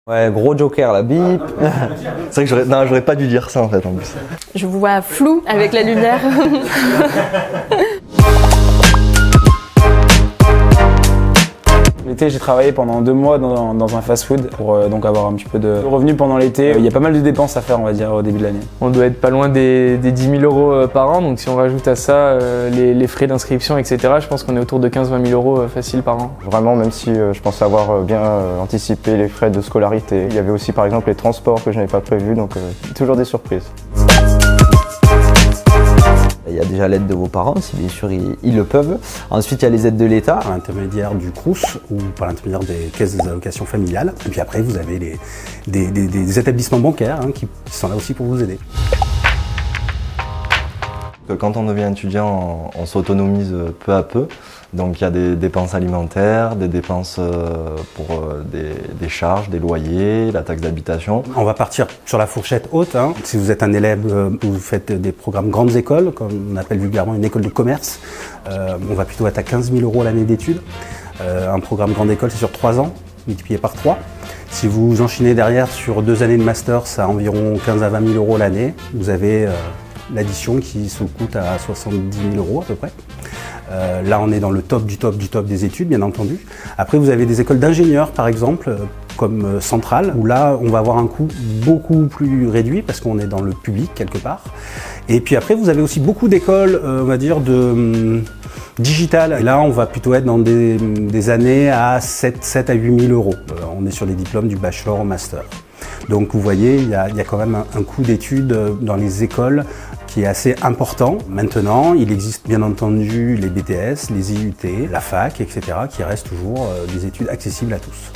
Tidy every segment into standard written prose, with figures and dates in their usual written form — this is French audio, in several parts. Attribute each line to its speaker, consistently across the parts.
Speaker 1: Ouais, gros joker là, bip.
Speaker 2: C'est vrai que j'aurais pas dû dire ça en fait en plus.
Speaker 3: Je vous vois flou avec la lumière.
Speaker 4: L'été, j'ai travaillé pendant 2 mois dans un fast-food pour donc avoir un petit peu de revenus pendant l'été. Il y a pas mal de dépenses à faire, on va dire, au début de l'année.
Speaker 5: On doit être pas loin des 10 000 euros par an, donc si on rajoute à ça les frais d'inscription, etc., je pense qu'on est autour de 15-20 000 euros facile par an.
Speaker 6: Vraiment, même si je pense avoir bien anticipé les frais de scolarité. Il y avait aussi par exemple les transports que je n'avais pas prévus, donc toujours des surprises.
Speaker 1: Il y a déjà l'aide de vos parents, si bien sûr ils le peuvent. Ensuite, il y a les aides de l'État.
Speaker 7: Par l'intermédiaire du Crous ou par l'intermédiaire des caisses des allocations familiales. Et puis après, vous avez des établissements bancaires qui sont là aussi pour vous aider.
Speaker 2: Quand on devient étudiant, on s'autonomise peu à peu. Donc il y a des dépenses alimentaires, des dépenses pour des charges, des loyers, la taxe d'habitation.
Speaker 7: On va partir sur la fourchette haute. Si vous êtes un élève ou vous faites des programmes grandes écoles, comme on appelle vulgairement une école de commerce, on va plutôt être à 15 000 euros l'année d'études. Un programme grande école, c'est sur 3 ans, multiplié par 3. Si vous enchinez derrière sur 2 années de master, c'est à environ 15 à 20 000 euros l'année. Vous avez l'addition qui se coûte à 70 000 euros à peu près. Là, on est dans le top du top du top des études, bien entendu. Après, vous avez des écoles d'ingénieurs, par exemple, comme Centrale, où là, on va avoir un coût beaucoup plus réduit parce qu'on est dans le public quelque part. Et puis après, vous avez aussi beaucoup d'écoles, on va dire, de digital. Et là, on va plutôt être dans des années à 7 à 8 000 euros. On est sur les diplômes du bachelor au master. Donc vous voyez, il y a quand même un coût d'études dans les écoles qui est assez important. Maintenant, il existe bien entendu les BTS, les IUT, la fac, etc. qui restent toujours des études accessibles à tous.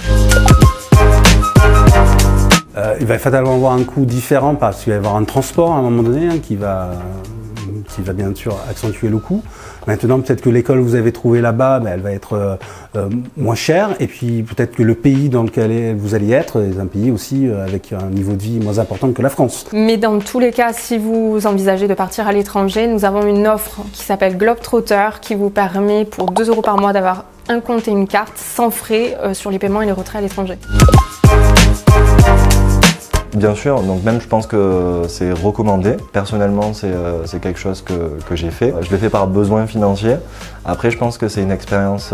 Speaker 7: Il va fatalement avoir un coût différent parce qu'il va y avoir un transport à un moment donné qui va bien sûr accentuer le coût. Maintenant, peut-être que l'école que vous avez trouvée là-bas, elle va être moins chère. Et puis peut-être que le pays dans lequel vous allez être est un pays aussi avec un niveau de vie moins important que la France.
Speaker 3: Mais dans tous les cas, si vous envisagez de partir à l'étranger, nous avons une offre qui s'appelle Globetrotter qui vous permet pour 2 euros par mois d'avoir un compte et une carte sans frais sur les paiements et les retraits à l'étranger.
Speaker 2: Bien sûr, donc même je pense que c'est recommandé. Personnellement, c'est quelque chose que j'ai fait. Je l'ai fait par besoin financier. Après, je pense que c'est une expérience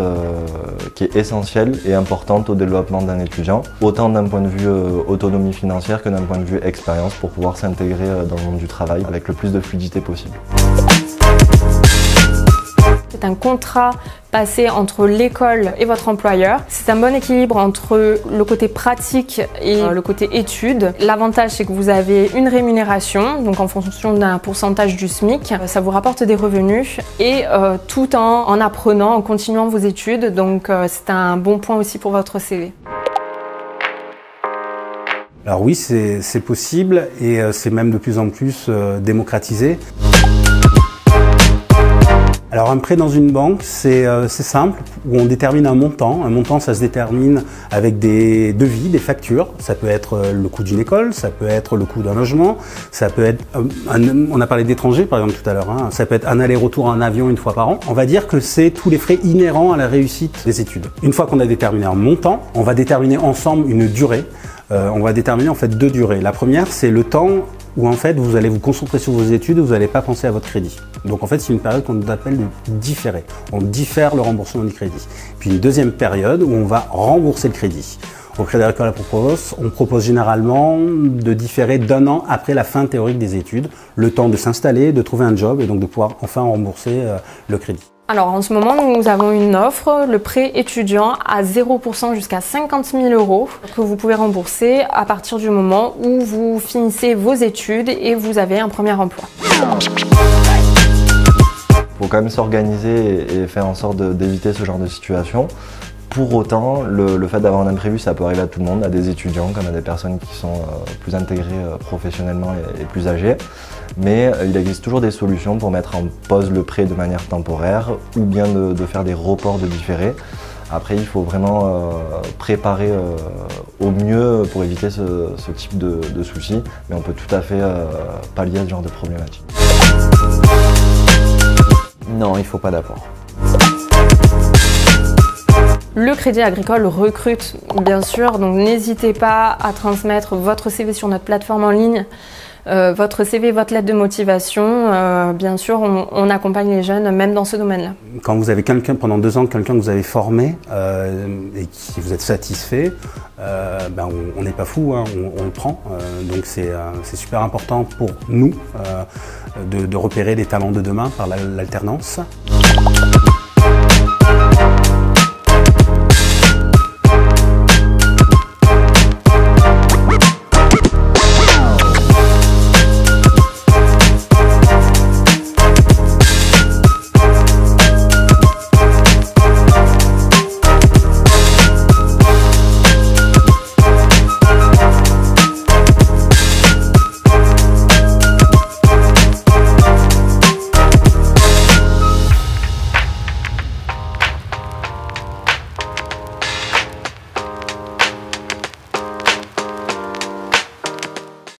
Speaker 2: qui est essentielle et importante au développement d'un étudiant, autant d'un point de vue autonomie financière que d'un point de vue expérience pour pouvoir s'intégrer dans le monde du travail avec le plus de fluidité possible.
Speaker 3: C'est un contrat passé entre l'école et votre employeur. C'est un bon équilibre entre le côté pratique et le côté études. L'avantage, c'est que vous avez une rémunération, donc en fonction d'un pourcentage du SMIC. Ça vous rapporte des revenus et tout en apprenant, en continuant vos études. Donc c'est un bon point aussi pour votre CV.
Speaker 7: Alors oui, c'est possible et c'est même de plus en plus démocratisé. Alors un prêt dans une banque, c'est simple, où on détermine un montant. Un montant, ça se détermine avec des devis, des factures. Ça peut être le coût d'une école, ça peut être le coût d'un logement, ça peut être, on a parlé d'étrangers par exemple tout à l'heure, ça peut être un aller-retour en avion une fois par an. On va dire que c'est tous les frais inhérents à la réussite des études. Une fois qu'on a déterminé un montant, on va déterminer ensemble une durée. On va déterminer en fait 2 durées. La première, c'est le temps où en fait vous allez vous concentrer sur vos études et vous n'allez pas penser à votre crédit. Donc en fait c'est une période qu'on appelle de différé. On diffère le remboursement du crédit. Puis une deuxième période où on va rembourser le crédit. Au Crédit Agricole on propose généralement de différer d'1 an après la fin théorique des études, le temps de s'installer, de trouver un job et donc de pouvoir enfin rembourser le crédit.
Speaker 3: Alors en ce moment, nous avons une offre, le prêt étudiant à 0% jusqu'à 50 000 euros que vous pouvez rembourser à partir du moment où vous finissez vos études et vous avez un premier emploi.
Speaker 2: Il faut quand même s'organiser et faire en sorte d'éviter ce genre de situation. Pour autant, le fait d'avoir un imprévu, ça peut arriver à tout le monde, à des étudiants comme à des personnes qui sont plus intégrées professionnellement et plus âgées. Mais il existe toujours des solutions pour mettre en pause le prêt de manière temporaire ou bien de faire des reports de différés. Après, il faut vraiment préparer au mieux pour éviter ce type de soucis, mais on peut tout à fait pallier à ce genre de problématique.
Speaker 1: Non, il ne faut pas d'apport.
Speaker 3: Le Crédit Agricole recrute, bien sûr, donc n'hésitez pas à transmettre votre CV sur notre plateforme en ligne. Votre CV, votre lettre de motivation, bien sûr, on accompagne les jeunes même dans ce domaine-là.
Speaker 7: Quand vous avez quelqu'un pendant 2 ans, quelqu'un que vous avez formé et qui vous êtes satisfait, on n'est pas fou, hein, on le prend. Donc c'est super important pour nous de repérer les talents de demain par l'alternance.